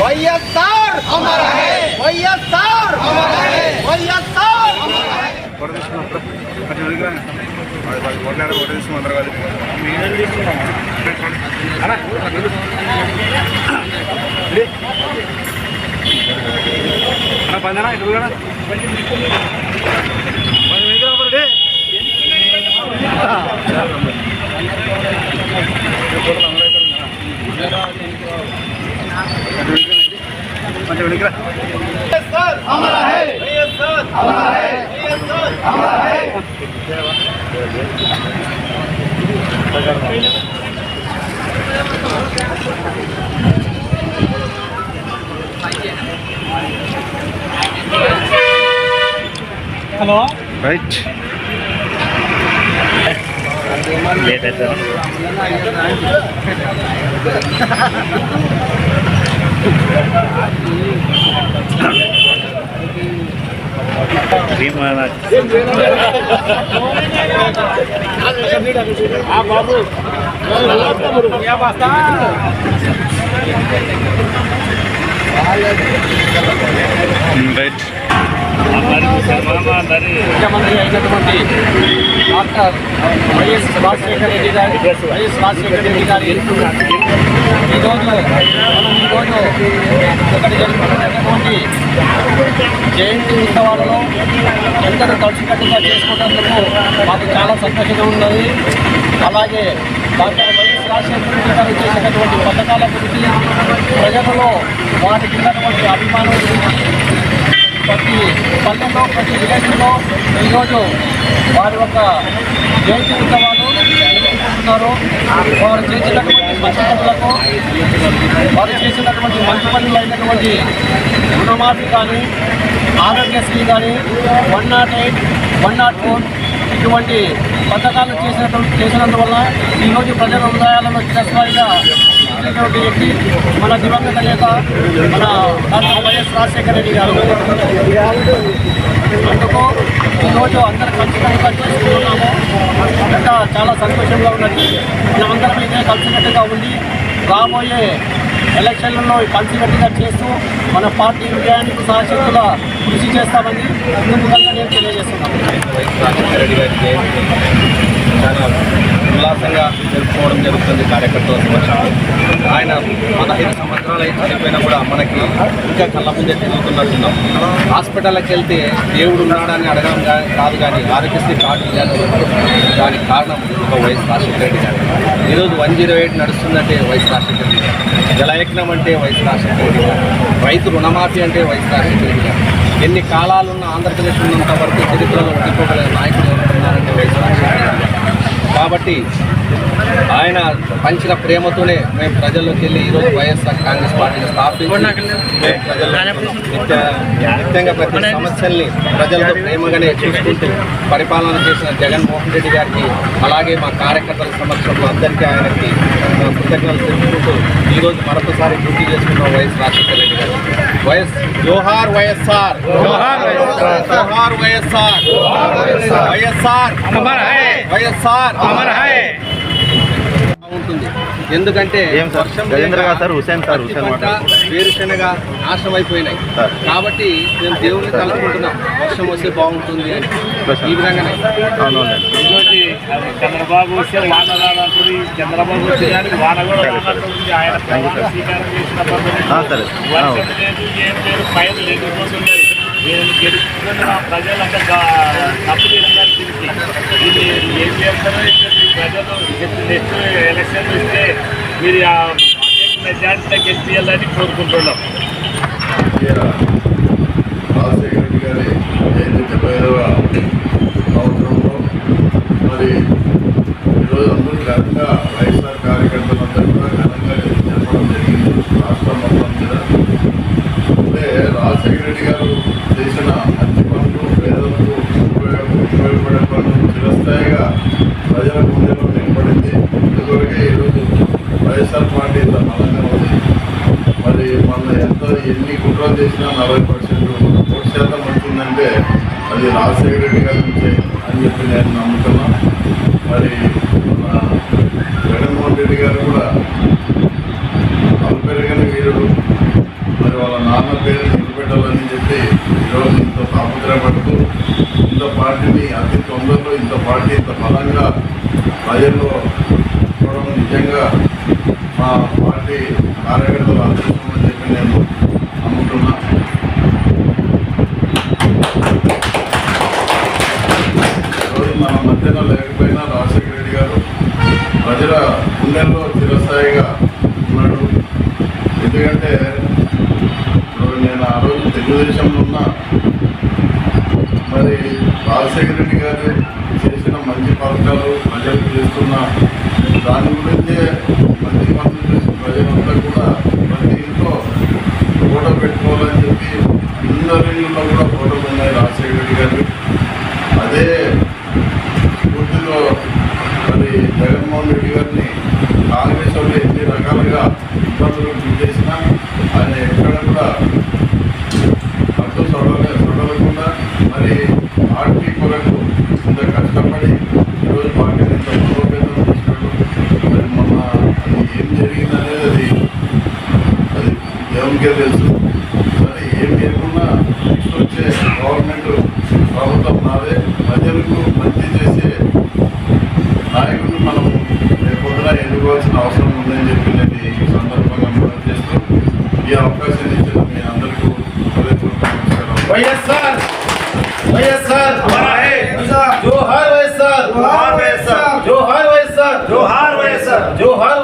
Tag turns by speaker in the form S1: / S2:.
S1: వైఎస్ఆర్ వైఎస్ఆర్ వైఎస్ఆర్
S2: పందనా ఇటు
S1: हमारा है हमारा है हमारा है
S2: हेलो
S3: राइट लेट है सर
S2: बाबू क्या वास्ता
S3: राइट
S2: ముఖ్యమంత్రి అయినటువంటి డాక్టర్ వైఎస్ రాజశేఖర రెడ్డి గారి ఈరోజు ఒకటి జరుగుతున్నటువంటి జయంతి ఉత్సవాలను ఎందరూ కలిసికట్టుగా చేసుకున్నందుకు మాకు చాలా సంతోషంగా ఉన్నది. అలాగే డాక్టర్ వైఎస్ రాజశేఖర రెడ్డి గారు చేసినటువంటి పథకాల గురించి ప్రజలలో వాటికి ఉన్నటువంటి అభిమానం గురించి ప్రతి పల్లెల్లో ప్రతి విలేజ్లో ఈరోజు వారి యొక్క జయంతి ఉత్సవాలు నిర్వహిస్తున్నారు. వారు చేసినటువంటి మంచి పనులకు వారు చేసినటువంటి మంచి పనులు అయినటువంటి రుణమాఫీ కానీ ఆరోగ్యశ్రీ కానీ 108, 104 ఇటువంటి పథకాలు చేసినందువల్ల ఈరోజు ప్రజల హృదయాలను చిరస్థాయిగా ఇచ్చినటువంటి వ్యక్తి మన దివంగత నేత మన డాక్టర్ వైఎస్ రాజశేఖర రెడ్డి గారు. అందుకు ఈరోజు అందరూ కలిసికట్టుగా చేసుకుంటున్నాము. అంతా చాలా సంతోషంగా ఉన్నది. మనమందరం ఇదే కలిసికట్టుగా ఉండి రాబోయే ఎలక్షన్లలో కలిసికట్టుగా చేస్తూ మన పార్టీ విజయానికి సాయశక్తుల కృషి చేస్తామని ముందుగా నేను తెలియజేస్తున్నాను.
S4: రాజశేఖర రెడ్డి గారి జయంతి చాలా ఉల్లాసంగా జరుపుకోవడం జరుగుతుంది కార్యకర్తల సమక్షంలో. ఆయన 15 సంవత్సరాలు అయితే చనిపోయినా కూడా మనకి ఇంకా కళ్ళ ముందే తిరుగుతున్నట్టున్నాం. హాస్పిటల్కి వెళ్తే దేవుడు ఉన్నాడని అడగడం కాదు కానీ ఆరోగ్యశ్రీ కార్డు ఇవ్వాలి. దానికి కారణం ఒక వైఎస్ రాజశేఖర రెడ్డి గారు. ఈరోజు 108 నడుస్తుందంటే వైఎస్ రాజశేఖర రెడ్డి గారు. జలయజ్ఞం అంటే వైఎస్ రాజశేఖర రెడ్డి గారు. రైతు రుణమాఫీ అంటే వైఎస్ రాజశేఖర రెడ్డి గారు. ఎన్ని కాలాలున్న ఆంధ్రప్రదేశ్ ఉన్నంత వరకు చరిత్రలో ఒప్పుకోగల నాయకులు ఎవరున్నారంటే వైఎస్ రాజశేఖర రెడ్డి గారు. కాబట్టి ఆయన పంచిన ప్రేమతోనే మేము ప్రజల్లోకి వెళ్ళి ఈరోజు వైఎస్ఆర్ కాంగ్రెస్ పార్టీని స్థాపించి ప్రజల్లో నిత్యంగా ప్రతి సమస్యల్ని ప్రజలతో ప్రేమగానే చూసుకుంటూ పరిపాలన చేసిన జగన్మోహన్ రెడ్డి గారికి అలాగే మా కార్యకర్తల సమక్షంలో అందరికీ ఆయనకి కృతజ్ఞతలు తెలుపుకుంటూ ఈరోజు మరొకసారి డ్యూటీ చేసుకున్న వైఎస్ రాజశేఖర రెడ్డి గారు. జోహార్ వైఎస్ఆర్, జోహార్ వైఎస్ఆర్, వైఎస్ఆర్ వైఎస్ఆర్ ఉంటుంది. ఎందుకంటే వేరుశనగ నాశనం అయిపోయినాయి కాబట్టి మేము దేవుడిని తలుచుకుంటున్నాం వర్షం వస్తే బాగుంటుంది అని. ఈ విధంగానే
S2: చంద్రబాబు వస్తే వాన రాదంటుంది, చంద్రబాబు వచ్చే దానికి వాన కూడా రాదంటుంది. ఆయన స్వీకారం చేసిన వర్షం లేదు, ఏం లేదు, పైన లేకపోతుంది. నేను గెలుచుకున్న ప్రజలంతా తప్పు చేస్తున్నారు. దీనికి ఏం చేస్తారో ప్రజలు నెక్స్ట్ ఎలక్షన్ ఇస్తే మీరు మెజార్టీలో గెలిపియాలని కోరుకుంటున్నాం.
S5: రాజశేఖర రెడ్డి గారి జయంతి 75వ సంవత్సరంలో మరి ఈరోజు అందరూ ఘనంగా వైఎస్ఆర్ కార్యకర్తలందరూ కూడా ఘనంగా జరపడం జరిగింది రాష్ట్రం మొత్తం మీద. అంటే రాజశేఖర రెడ్డి గారు చేసిన మంచి పనులు, పేదలకు ఉపయోగపడే పనులు చిరస్థాయిగా ప్రజల గుండెలో నిలబడింది. అందుకొరకే ఈరోజు వైఎస్ఆర్ పార్టీ ఇంత బలంగా ఉంది. మరి మన ఎన్ని కుట్రలు చేసినా 40% వచ్చిందంటే అది రాజశేఖర రెడ్డి గారి నుంచే అని చెప్పి నేను నమ్ముతున్నాను. మరి మన జగన్మోహన్ రెడ్డి గారు కూడా అల్పెరగని వీరుడు, మరి వాళ్ళ నాన్న పేరు నిలబెట్టాలని చెప్పి ఈరోజు ఇంత తాపత్రయపడుతూ ఇంత పార్టీని అతి తొందరలో ఇంత పార్టీ ఇంత బలంగా ప్రజల్లో చూడడం నిజంగా మా పార్టీ కార్యకర్తలు అదృష్టమని చెప్పి నేను నమ్ముతున్నా. ఈరోజు మన మధ్యన లేకపోయినా రాజశేఖర రెడ్డి గారు ప్రజల గుండెల్లో చిరస్థాయిగా ఉన్నాడు. ఎందుకంటే ఇప్పుడు నేను ఆ రోజు తెలుగుదేశంలో ఉన్నా, మరి రాజశేఖర రెడ్డి గారు చేసిన మంచి పథకాలు ప్రజలకు చేస్తున్న దాని గురించే ప్రతి మంది చూసి ప్రజలంతా కూడా ప్రతి ఇంట్లో ఫోటో పెట్టుకోవాలని చెప్పి అందరి ఇళ్ళలో కూడా ఫోటోలు ఉన్నాయి రాజశేఖర రెడ్డి గారు. అదే స్ఫూర్తిలో మరి జగన్మోహన్ రెడ్డి గారిని కాంగ్రెస్ వాళ్ళు ఎన్ని రకాలుగా ఇబ్బందులు గురి చేసినా ఆయన ఎక్కడ కూడా అడ్డు చూడకుండా మరి పార్టీ కొరకు ఇంత కష్టపడి ఈరోజు పార్టీని ఇంత బలోపేతం చేసినాడు. మరి మొన్న అది ఏం జరిగిందనేది అది దేవునికే తెలుసు. మరి ఏం జరగకుండా నెక్స్ట్ వచ్చే గవర్నమెంట్ ప్రభుత్వం నాదే, ప్రజలకు మంచి చేసే నాయకుడిని మనం రేపొద్దున ఎన్నుకోవాల్సిన అవసరం ఉందని చెప్పి నేను ఈ సందర్భంగా మనం చేస్తూ ఈ అవకాశం ఇచ్చిన మీ అందరికీ హృదయపూర్వక నమస్కారం.
S1: వైఎస్ఆర్ వైఎస్ఆర్
S2: हमारा है
S1: जोहार వైఎస్ఆర్
S2: जोहार वैएसआर
S1: जोहार వైఎస్ఆర్
S2: जोहार वैएसआर
S1: जोहार